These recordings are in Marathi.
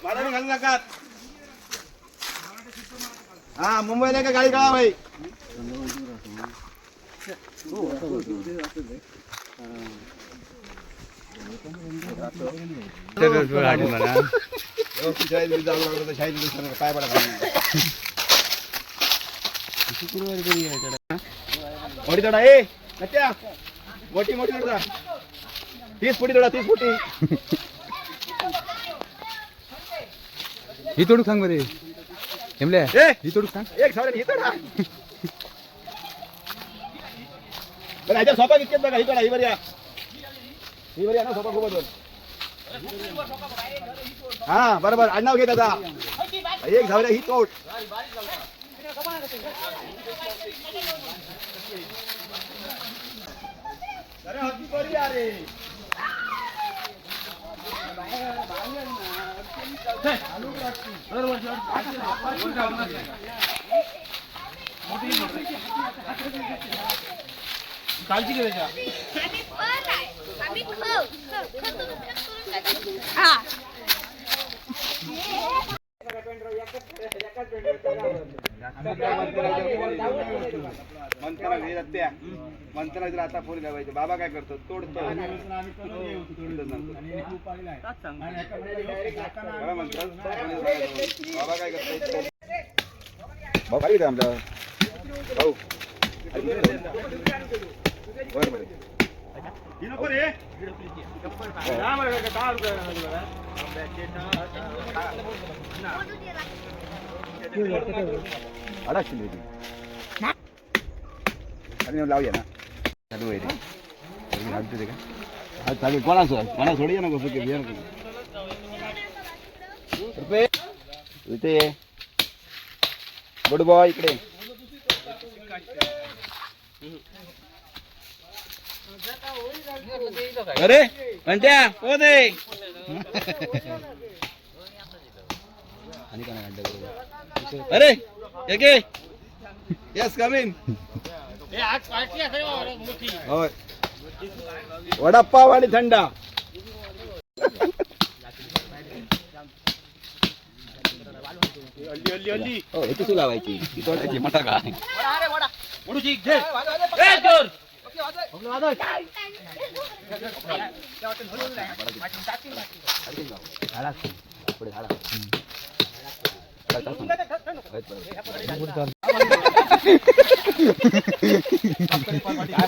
भाड्याने घालू नका. हा मुंबईला का गाडी कळा भाई. काय पडा मोठी तोडा ए नत्या मोठी मोठी तोडा 30 फुटी तोडा 30 फुटी ही तोडू सांग बरे हेमल्या ए ही तोडू सांग एक सावरे ही तोडा बरं ह्याच्या सोपा कितकेत बघा ही तोडा ही बऱ्या ना सोपा खूप दोन हा बरोबर आडनाव घेत आता एक झावऱ्या ही तोड अरे हत्ती पडली अरे कालची गेले का आम्ही हा मंत्राला आता फोन लावायचे बाबा काय करतो तोडतो बाबा काय करतो भाऊ खाली आमचा भाऊ बरोबर लावूया ना चालू आहे रे चालू कोणा सोडूया ना कसं इथे गुड बॉय इकडे अरे म्हणत्या हो दे अरे एके यस कम इन वडापाव आणि थंडा हो हे लावायची तोडायची मटा काय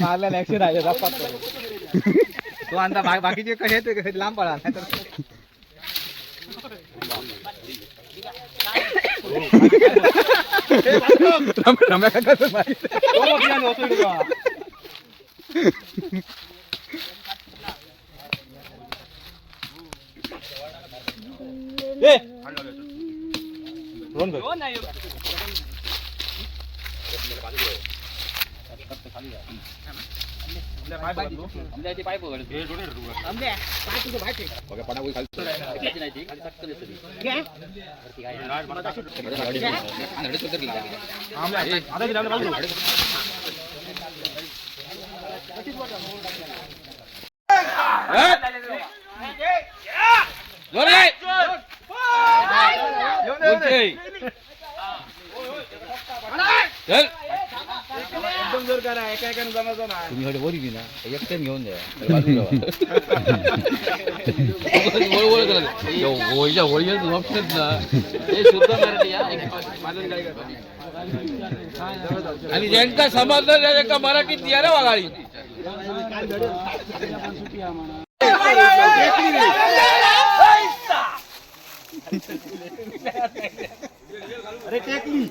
मारला ऍक्शन आहे तो आता बाकीचे कसे लांब पळा एकदम जोर करा एका एकाने जमायचं ना तुम्ही वरी ना एकट्याने घेऊन द्या होळीच्या होळीच्या ऑप्शन ना हे शुद्ध मराठी आणि ज्यांचा समाधान आहे का मराठीत या रे वागाळी अरे टेकली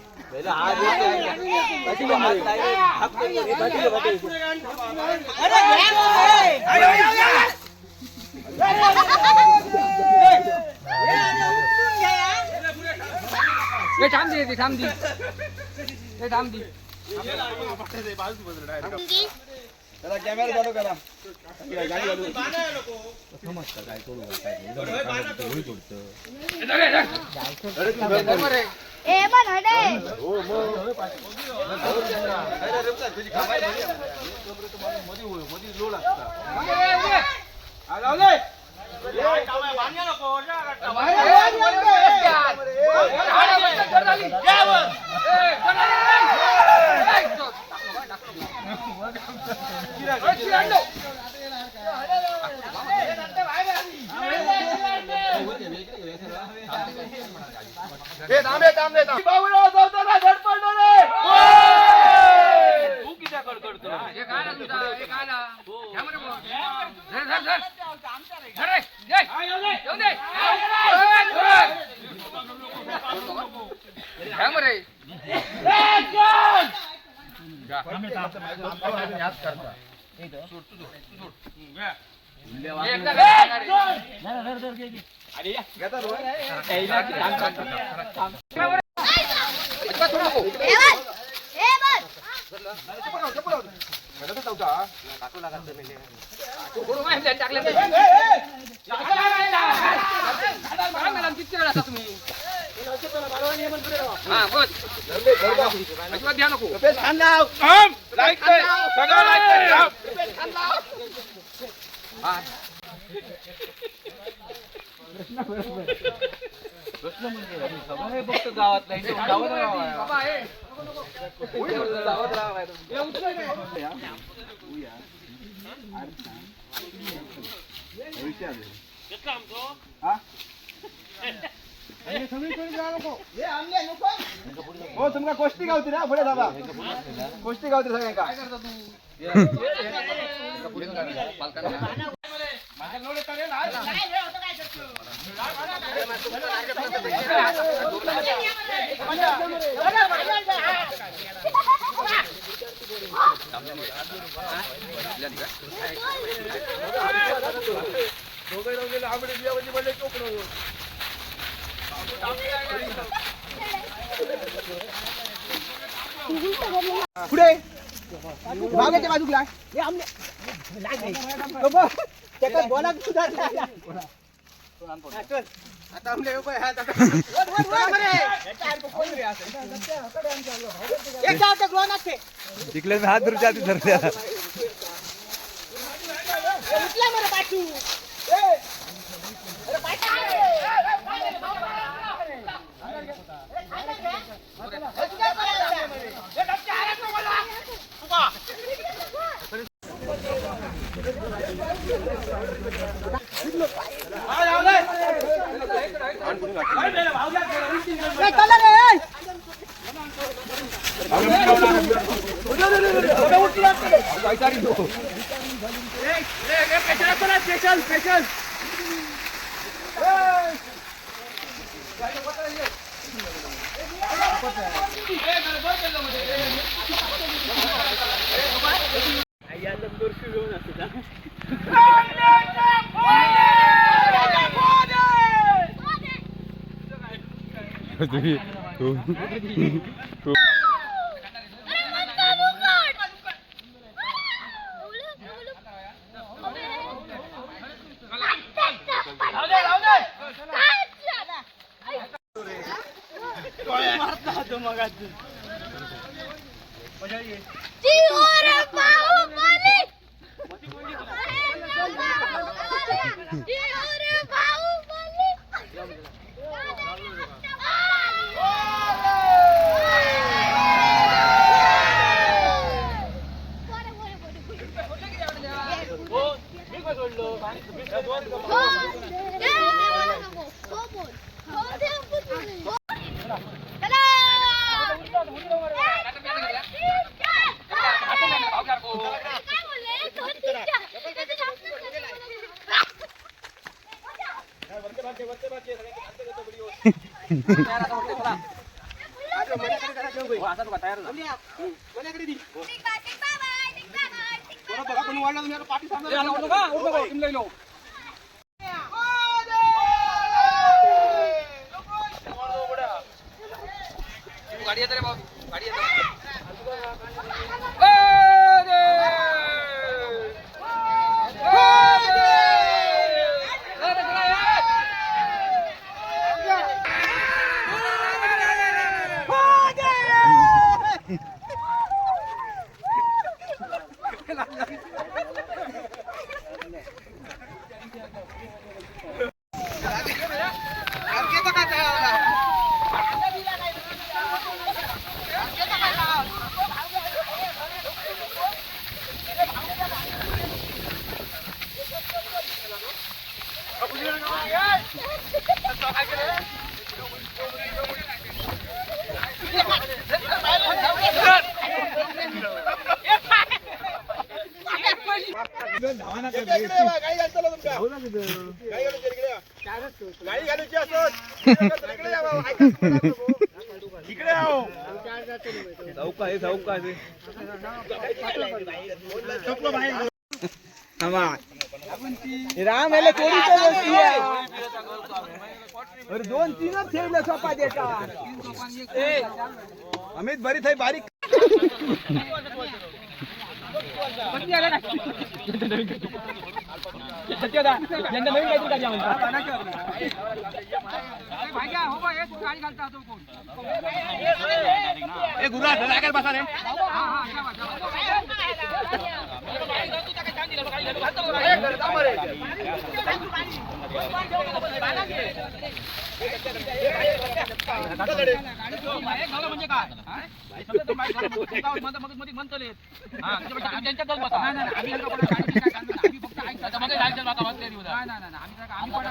त्याला कॅमेरा चालू करा गाडी घालू समजतं काय करू होळी तोडतं ए मन हडे हो तुझी कामाई मध्ये लोड असता लावले कामाई बांधल्या नको हो तुमका गोष्टी गावती ना पुढे दादा गोष्टी गावती सगळ्या का पुढे मागाच्या बाजूला हे आमले त्याचा बोला सुद्धा आता आमले तिकडे मी हात धरून जाते धरते राम याला चोरीचा वस्तू आहे. अरे 2-3च ठेवले सोपा देता. अमित बरी थाई बारीक.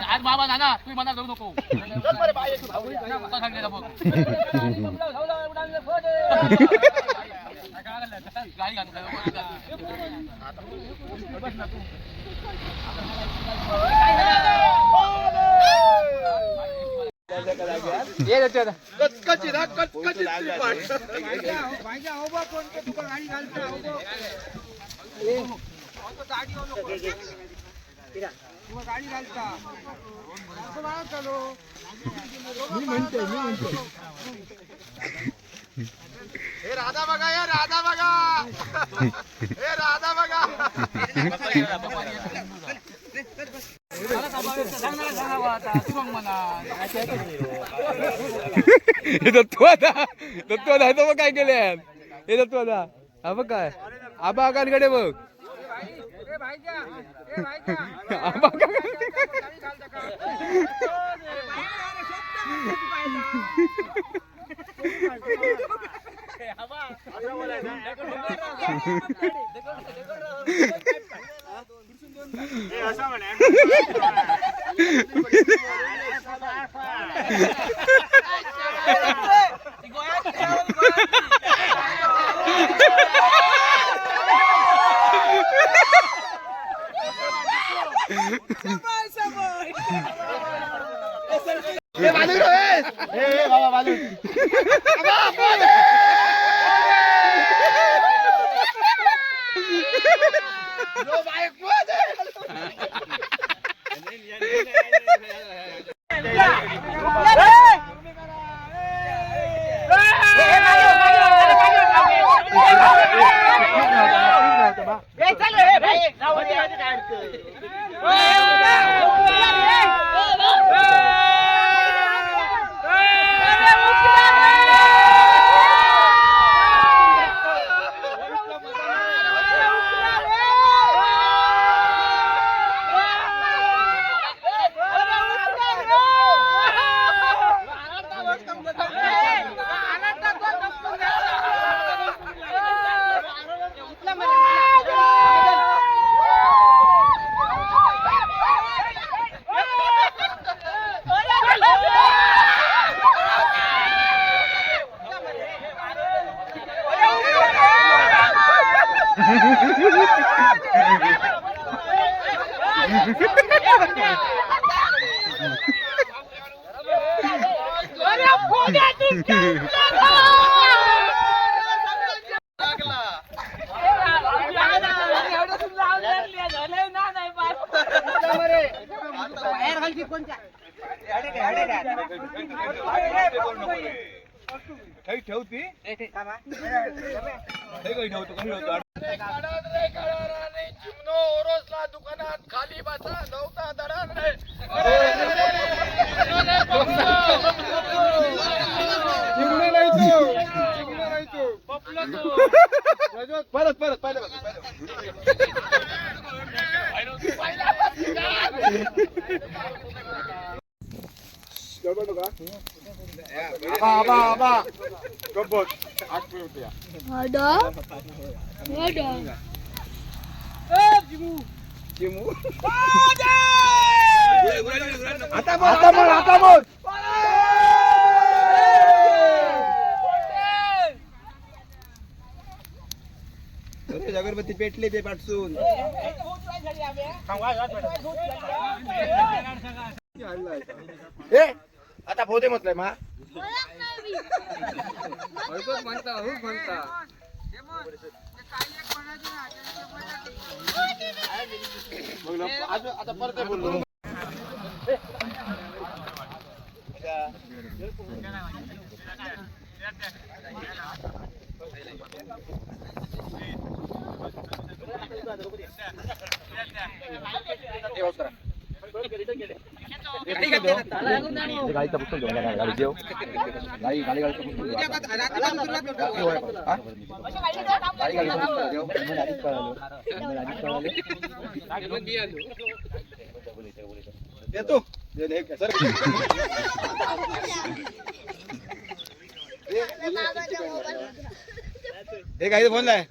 आज बाबा नाना तुम्ही मना करू नको सांगितलं बघ गाडी घालू गाडी घालता हे राधा बघा या राधा बघा हे राधा बघा दत्तवादा तो काय केले हे दत्तवादा हा बघ काय आबा आकांकडे बघ आबा ठेवती दुकानात खाली बसा नव्हता दडान रे परत परत पाहिलं आता बोल अगरबत्ती पेटले ते पाठसून आता पोते म्हटलंय मा आता परत बोललो गाडीचा पुस्तक घेऊन गाडी देऊ गाडी गाडीचं पुस्तक येतो हे काही फोन आहे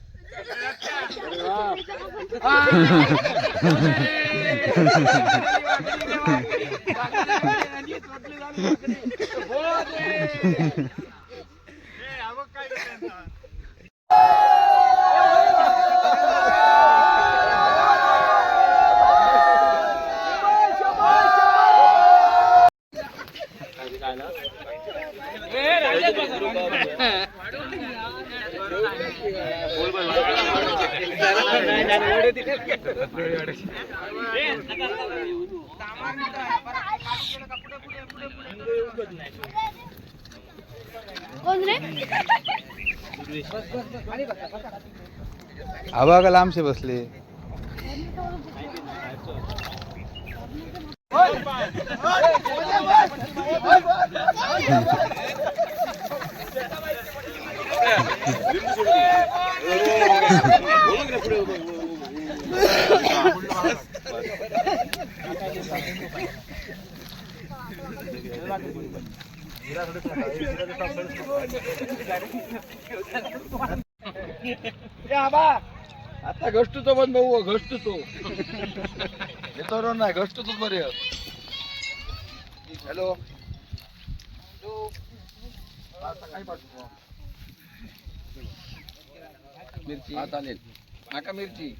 कोण रे आबा का लांब से बसले आता घष्टूचो बंद भाऊ घष्टूचो येतो नाही घष्टूचोच बरे हॅलो काय पाठवू मिरची हा चालेल नाका मिरची